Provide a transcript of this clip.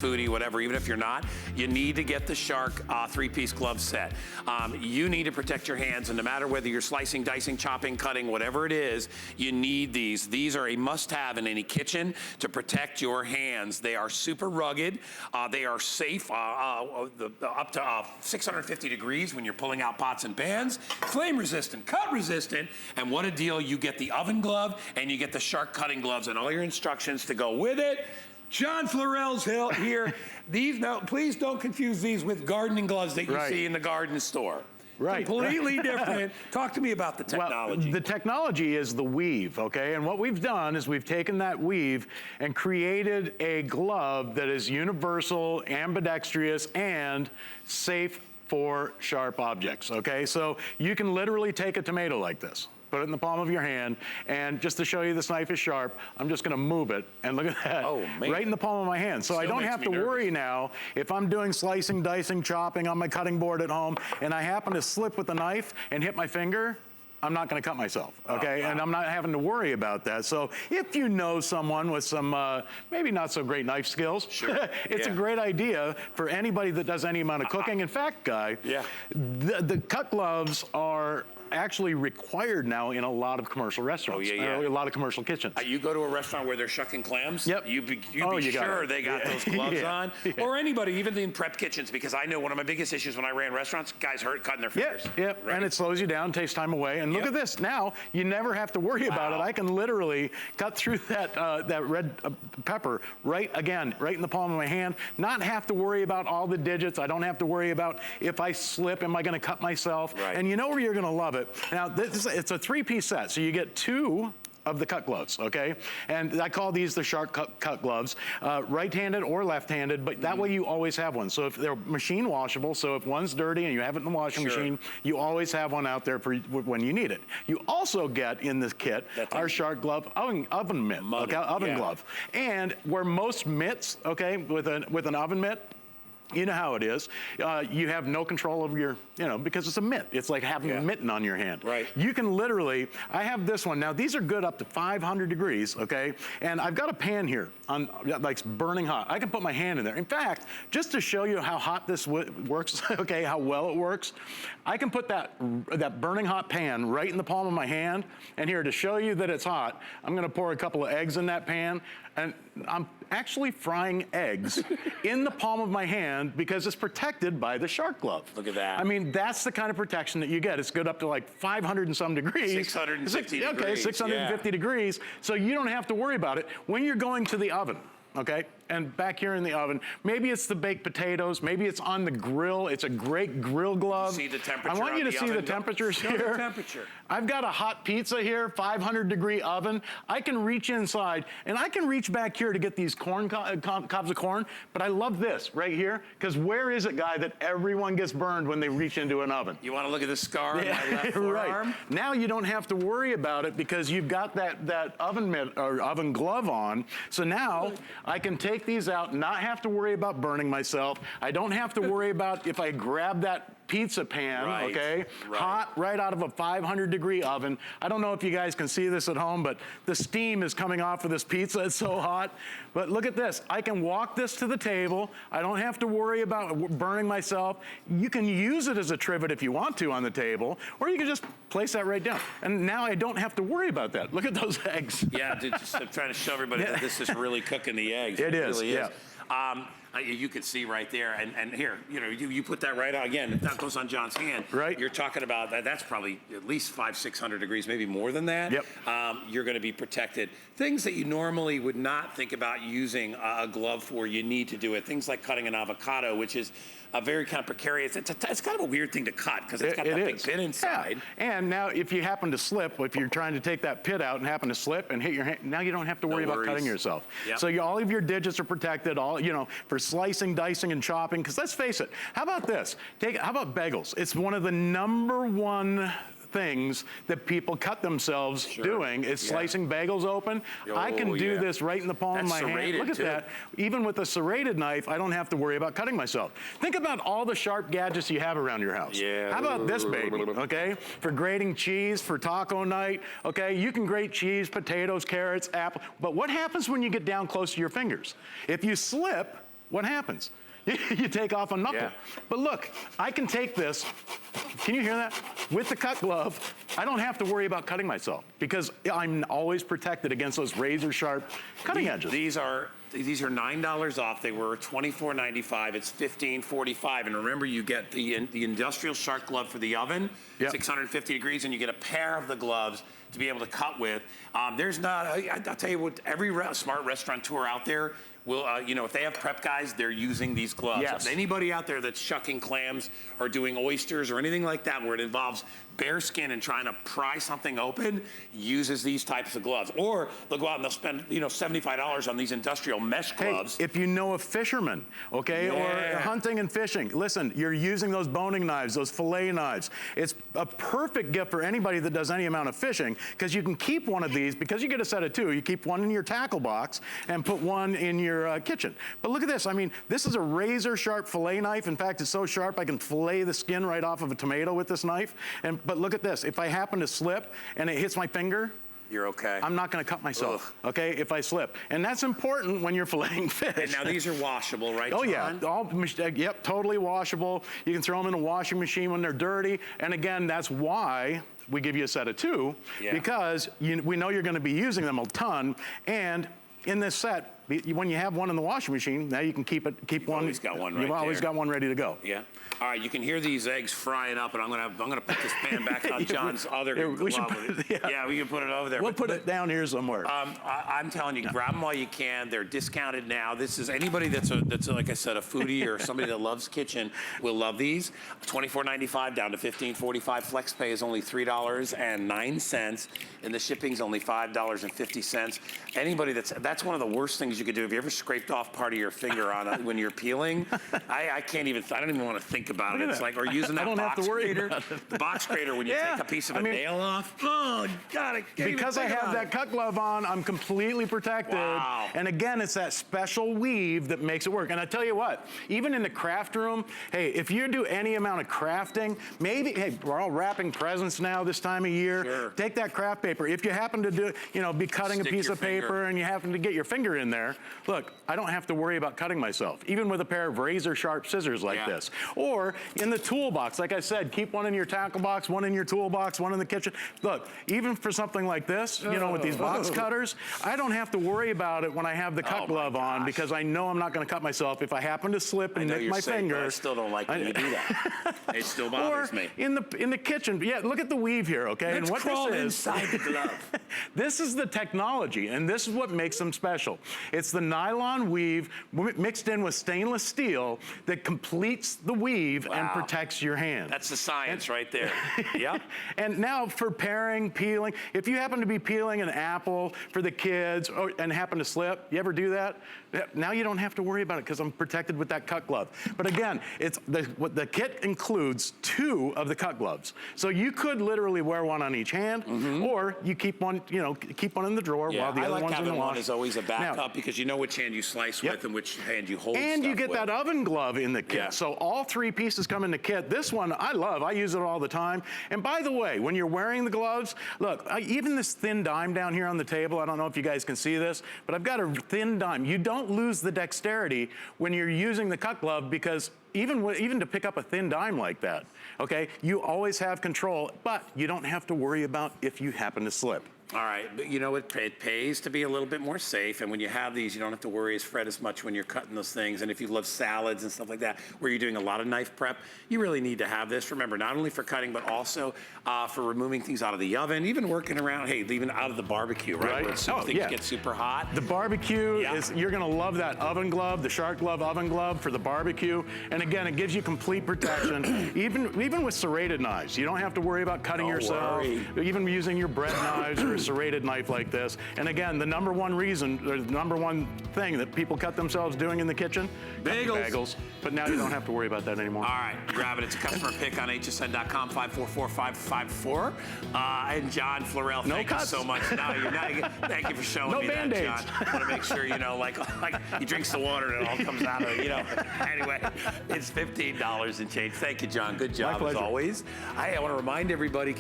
foodie, whatever, even if you're not, you need to get the Shark three-piece glove set. You need to protect your hands, and no matter whether you're slicing, dicing, chopping, cutting, whatever it is, you need these. These are a must-have in any kitchen to protect your hands. They are super rugged. They are safe up to 650 degrees when you're pulling out pots and pans. Flame resistant, cut resistant, and what a deal. You get the oven glove and you get the Shark cutting gloves and all your instructions to go with it. John Florell's here. These, now, please don't confuse these with gardening gloves that you see in the garden store. Right. Completely different. Talk to me about the technology. Well, the technology is the weave, okay? And what we've done is we've taken that weave and created a glove that is universal, ambidextrous, and safe for sharp objects, okay? So you can literally take a tomato like this, put it in the palm of your hand, and just to show you this knife is sharp, I'm just gonna move it, and look at that, right in the palm of my hand. So I don't have to worry now if I'm doing slicing, dicing, chopping on my cutting board at home, and I happen to slip with the knife and hit my finger, I'm not gonna cut myself, okay? And I'm not having to worry about that. So if you know someone with some maybe not so great knife skills, it's a great idea for anybody that does any amount of cooking. In fact, Guy, the cut gloves are actually required now in a lot of commercial restaurants, a lot of commercial kitchens. You go to a restaurant where they're shucking clams, you be sure they got those gloves on. Or anybody, even in prep kitchens, because I know one of my biggest issues when I ran restaurants, guys hurt cutting their fingers. And it slows you down, takes time away. And look at this, now you never have to worry about it. I can literally cut through that, that red pepper right in the palm of my hand, not have to worry about all the digits. I don't have to worry about if I slip, am I gonna cut myself? And you know where you're gonna love it. Now, it's a three-piece set, so you get two of the cut gloves, okay? And I call these the Shark cut gloves, right-handed or left-handed, but that way you always have one. So if they're machine washable, so if one's dirty and you have it in the washing machine, you always have one out there for when you need it. You also get in this kit our Shark glove oven mitt, oven glove. And where most mitts, okay, with an oven mitt, you know how it is. You have no control over your, because it's a mitt. It's like having a mitten on your hand. You can literally, I have this one. Now, these are good up to 500 degrees, okay? And I've got a pan here, like burning hot. I can put my hand in there. In fact, just to show you how hot this works, okay, how well it works, I can put that burning hot pan right in the palm of my hand. And here, to show you that it's hot, I'm gonna pour a couple of eggs in that pan, and I'm actually frying eggs in the palm of my hand because it's protected by the Shark glove. Look at that. I mean, that's the kind of protection that you get. It's good up to like 500 and some degrees. 650 degrees. Okay, 650 degrees. So you don't have to worry about it when you're going to the oven, okay? And back here in the oven, maybe it's the baked potatoes, maybe it's on the grill. It's a great grill glove. See the temperature. I want you to see the temperatures here. I've got a hot pizza here, 500-degree oven. I can reach inside, and I can reach back here to get these corn cobs of corn, but I love this right here, because where is it, Guy, that everyone gets burned when they reach into an oven? You want to look at the scar on my left forearm? Now you don't have to worry about it because you've got that oven mitt or oven glove on. So now I can take these out, not have to worry about burning myself. I don't have to worry about if I grab that pizza pan, okay? Hot, right out of a 500-degree oven. I don't know if you guys can see this at home, but the steam is coming off of this pizza. It's so hot. But look at this. I can walk this to the table. I don't have to worry about burning myself. You can use it as a trivet if you want to on the table, or you can just place that right down. And now I don't have to worry about that. Look at those eggs. I'm trying to show everybody that this is really cooking the eggs. It is, really is. You can see right there, and here, you put that right out again. That goes on John's hand. You're talking about that's probably at least 500-600 degrees, maybe more than that. You're going to be protected. Things that you normally would not think about using a glove for, you need to do it. Things like cutting an avocado, which is a very kind of precarious. It's kind of a weird thing to cut because it's got that big pin inside. And now, if you happen to slip, if you're trying to take that pit out and happen to slip and hit your hand, now you don't have to worry about cutting yourself. So all of your digits are protected. All for slicing, dicing, and chopping. Because let's face it, how about this? How about bagels? It's one of the #1 things that people cut themselves doing is slicing bagels open. I can do this right in the palm of my hand. Look at that. Even with a serrated knife, I don't have to worry about cutting myself. Think about all the sharp gadgets you have around your house. How about this baby, okay? For grating cheese, for taco night, okay? You can grate cheese, potatoes, carrots, apple, but what happens when you get down close to your fingers? If you slip, what happens? You take off a knuckle. Yeah. But look, I can take this, can you hear that? With the cut glove, I don't have to worry about cutting myself because I'm always protected against those razor sharp cutting edges. These are $9 off. They were $24.95. It's $15.45. And remember, you get the industrial shark glove for the oven, 650 degrees, and you get a pair of the gloves to be able to cut with. There's not, I'll tell you what, every smart restaurateur out there will, you know, if they have prep guys, they're using these gloves. Yes. Anybody out there that's shucking clams or doing oysters or anything like that where it involves bare skin and trying to pry something open uses these types of gloves. Or they'll go out and they'll spend, you know, $75 on these industrial mesh gloves. Hey, if you know a fisherman, okay, or hunting and fishing, listen, you're using those boning knives, those fillet knives. It's a perfect gift for anybody that does any amount of fishing because you can keep one of these because you get a set of two. You keep one in your tackle box and put one in your kitchen. But look at this. I mean, this is a razor sharp fillet knife. In fact, it's so sharp I can fillet the skin right off of a tomato with this knife. But look at this. If I happen to slip and it hits my finger, you're okay. I'm not going to cut myself, okay, if I slip. And that's important when you're filleting fish. And now these are washable, right, Oh, John? yeah. Yep, totally washable. You can throw them in a washing machine when they're dirty. And again, that's why we give you a set of two, because we know you're going to be using them a ton. And in this set, when you have one in the washing machine, now you can keep one. You've always got one right You've always got one ready to go. Yeah. All right, you can hear these eggs frying up, and I'm gonna put this pan back on John's other glove. We can put it over there. We'll put it down here somewhere. I'm telling you, grab them while you can. They're discounted now. This is anybody that's like I said, a foodie or somebody that loves kitchen will love these. $24.95 down to $15.45. Flex pay is only $3.09, and the shipping's only $5.50. Anybody that's one of the worst things you could do. Have you ever scraped off part of your finger on it when you're peeling? I don't even want to think about it. It's like, or using that box grater. The box grater when you take a piece of a nail off. Oh, God, I can't because I have that cut glove on, I'm completely protected. Wow. And again, it's that special weave that makes it work. And I tell you what, even in the craft room, hey, if you do any amount of crafting, maybe, hey, we're all wrapping presents now this time of year. Sure. Take that craft paper. If you happen to do, be cutting a piece of paper and you happen to get your finger in there, look, I don't have to worry about cutting myself, even with a pair of razor sharp scissors like this. Or in the toolbox, like I said, keep one in your tackle box, one in your toolbox, one in the kitchen. Look, even for something like this, with these box cutters, I don't have to worry about it when I have the cut glove on because I know I'm not going to cut myself if I happen to slip and nick my finger. I still don't like when you do that. It still bothers me. In the kitchen, look at the weave here, okay? Let's and what crawl this inside the glove. This is the technology, and this is what makes them special. It's the nylon weave mixed in with stainless steel that completes the weave and protects your hand. That's the science right there. Yep. And now for paring, peeling, if you happen to be peeling an apple for the kids and happen to slip, you ever do that? Now you don't have to worry about it because I'm protected with that cut glove. But again, the kit includes two of the cut gloves. So you could literally wear one on each hand, or you keep one, keep one in the drawer while the other one's in the wash. One is always a backup because you know which hand you slice with and which hand you hold and you get with. that oven glove in the kit. So all three pieces come in the kit. This one I love. I use it all the time. And by the way, when you're wearing the gloves, look, even this thin dime down here on the table, I don't know if you guys can see this, but I've got a thin dime. You don't lose the dexterity when you're using the cut glove because even to pick up a thin dime like that, okay, you always have control, but you don't have to worry about if you happen to slip. All right, but it pays to be a little bit more safe, and when you have these, you don't have to worry as much when you're cutting those things, and if you love salads and stuff like that, where you're doing a lot of knife prep, you really need to have this. Remember, not only for cutting, but also for removing things out of the oven, even working around, even out of the barbecue, right? Where things get super hot. The barbecue, you're gonna love that oven glove, the Shark Glove oven glove for the barbecue, and again, it gives you complete protection, even with serrated knives. You don't have to worry about cutting yourself, even using your bread knives or a serrated knife like this. And again, the number one reason, or the number one thing that people cut themselves doing in the kitchen, bagels. But now you don't have to worry about that anymore. All right, grab it. It's a customer pick on hsn.com, 544-554. And John Florell, thank you so much. No, you're not. Thank you for showing me that, John. I want to make sure, like he drinks the water and it all comes out of it, Anyway, it's $15 and change. Thank you, John. Good job as always. I want to remind everybody,